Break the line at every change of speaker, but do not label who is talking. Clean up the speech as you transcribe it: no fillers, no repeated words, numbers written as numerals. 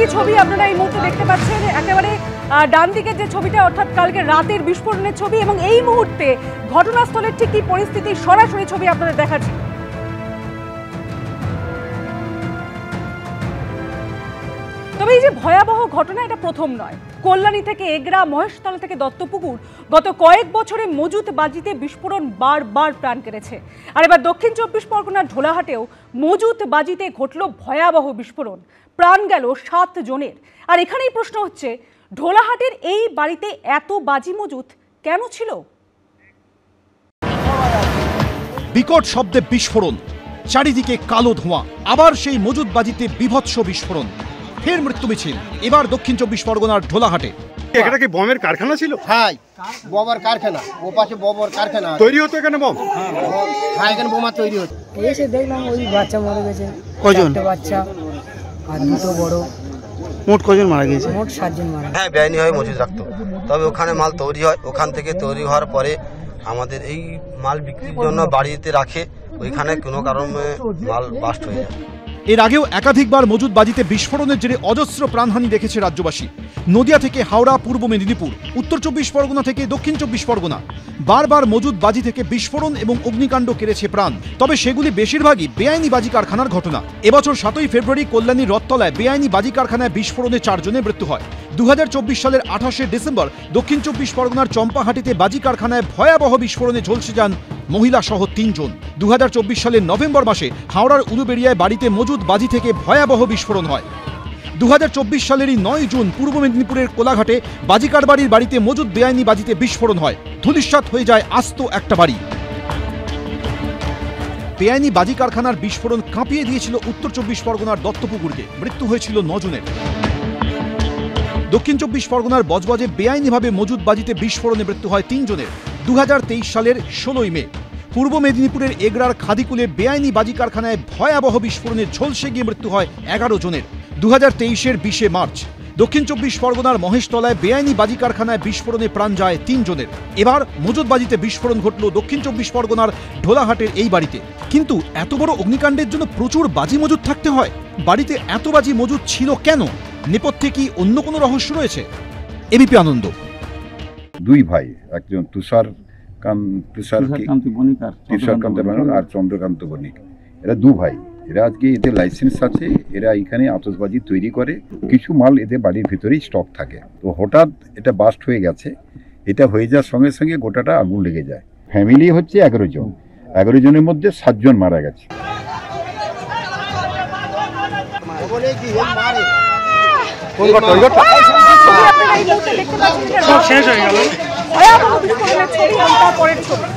একটি ছবি আপনারা এই মুহূর্তে দেখতে পাচ্ছেন, একেবারে ডান দিকের যে ছবিটা অর্থাৎ কালকে রাতের বিস্ফোরণের ছবি, এবং এই মুহূর্তে ঘটনাস্থলের ঠিক কি পরিস্থিতি সরাসরি ছবি আপনাদের দেখাচ্ছি। তবে এই যে ভয়াবহ ঘটনা, এটা প্রথম নয়। কল্যাণী থেকে এগরা, মহেশতলা থেকে দত্তপুকুর, গত কয়েক বছরে মজুত বাজিতে বিস্ফোরণ বারবার প্রাণ কেড়েছে। আর এবার দক্ষিণ 24 পরগনার ঢোলাহাটেও মজুত বাজিতে ঘটল ভয়াবহ বিস্ফোরণ, প্রাণ গেল 7 জনের। আর এখানেই প্রশ্ন হচ্ছে, ঢোলাহাটের এই বাড়িতে এত বাজি মজুত কেন ছিল?
বিকট শব্দে বিস্ফোরণ, চারিদিকে কালো ধোঁয়া, আবার সেই মজুত বাজিতে বিভৎস বিস্ফোরণ, ফের মৃত্যু মিছিল এবার দক্ষিণ 24 পরগনার ঢোলাহাটে।
এটা কি বমের কারখানা ছিল?
হ্যাঁ, বোমার কারখানা, ও পাশে বোমার কারখানা
তৈরি হতো এখানে বম।
হ্যাঁ, এখানে বোমা তৈরি হতো।
এসে দেখলাম ওই বাচ্চা মারা গেছে,
কজন
বাচ্চা আর দুটো বড়,
মোট কজন মারা গেছে?
মোট 7 জন মারা।
হ্যাঁ, বেআইনি হয়ে মজুদ রাখতো, তবে ওখানে মাল তৈরি হয়, ওখান থেকে তৈরি হওয়ার পরে আমাদের এই মাল বিক্রির জন্য বাড়িতে রাখে, ওইখানে কোনো কারণে মাল বাস্ট হয়ে যায়।
এর আগেও একাধিকবার মজুত বাজিতে বিস্ফোরণের জেরে অজস্র প্রাণহানি দেখেছে রাজ্যবাসী। নদিয়া থেকে হাওড়া, পূর্ব মেদিনীপুর, উত্তর 24 পরগনা থেকে দক্ষিণ 24 পরগনা, বারবার মজুত বাজি থেকে বিস্ফোরণ এবং অগ্নিকাণ্ড কেড়েছে প্রাণ। তবে সেগুলি বেশিরভাগই বেআইনি বাজি কারখানার ঘটনা। এবছর 7ই ফেব্রুয়ারি কল্যাণীর রথতলায় বেআইনি বাজি কারখানায় বিস্ফোরণে 4 জনের মৃত্যু হয়। 2024 সালের 28শে ডিসেম্বর দক্ষিণ 24 পরগনার চম্পাহাটিতে বাজি কারখানায় ভয়াবহ বিস্ফোরণে ঝলসে যান মহিলা সহ 3 জন। 2024 সালের নভেম্বর মাসে হাওড়ার উলুবেড়িয়ায় বাড়িতে মজুত বাজি থেকে ভয়াবহ বিস্ফোরণ হয়। 2024 সালেরই 9 জুন পূর্ব মেদিনীপুরের কোলাঘাটে বাজিকার বাড়ির বাড়িতে মজুত বেআইনি বাজিতে বিস্ফোরণ হয়, ধূলিসাৎ হয়ে যায় আস্ত একটা বাড়ি। বেআইনি বাজি কারখানার বিস্ফোরণ কাঁপিয়ে দিয়েছিল উত্তর 24 পরগনার দত্তপুকুরকে, মৃত্যু হয়েছিল 9 জনের। দক্ষিণ 24 পরগনার বজবজে বেআইনিভাবে মজুত বাজিতে বিস্ফোরণে মৃত্যু হয় 3 জনের। 2023 সালের 16ই মে পূর্ব মেদিনীপুরের এগরার খাদিকুলে বেআইনি বাজি কারখানায় ভয়াবহ বিস্ফোরণে ঝলসে গিয়ে মৃত্যু হয় 11 জনের। 2023-এর 20শে মার্চ দক্ষিণ 24 পরগনার মহেশতলায় বেআইনি বাজি কারখানায় বিস্ফোরণে প্রাণ যায় 3 জনের। এবার মজুত বাজিতে বিস্ফোরণ ঘটল দক্ষিণ 24 পরগনার ঢোলাহাটের এই বাড়িতে। কিন্তু এত বড় অগ্নিকাণ্ডের জন্য প্রচুর বাজি মজুত থাকতে হয়, বাড়িতে এত বাজি মজুত ছিল কেন? নেপথ্যে কি অন্য কোনো রহস্য রয়েছে? এবিপি আনন্দ।
2 ভাই, একজন তুষারকান্ত বণিক আর চন্দ্রকান্ত বণিক, এরা 2 ভাই। এরা আজকে এদের লাইসেন্স আছে, এরা এখানে আতশবাজি তৈরি করে, কিছু মাল এদের বাড়ির ভিতরেই স্টক থাকে। তো হঠাৎ এটা বাস্ট হয়ে গেছে, এটা হয়ে যাওয়ার সঙ্গে সঙ্গে গোটাটা আগুন লেগে যায়। ফ্যামিলি হচ্ছে 11 জন, 11 জনের মধ্যে 7 জন মারা গেছে।
শেষ হয়ে গেল ভয়াবহ বিস্ফোরণের ছবি এবং তারপরের ছবি।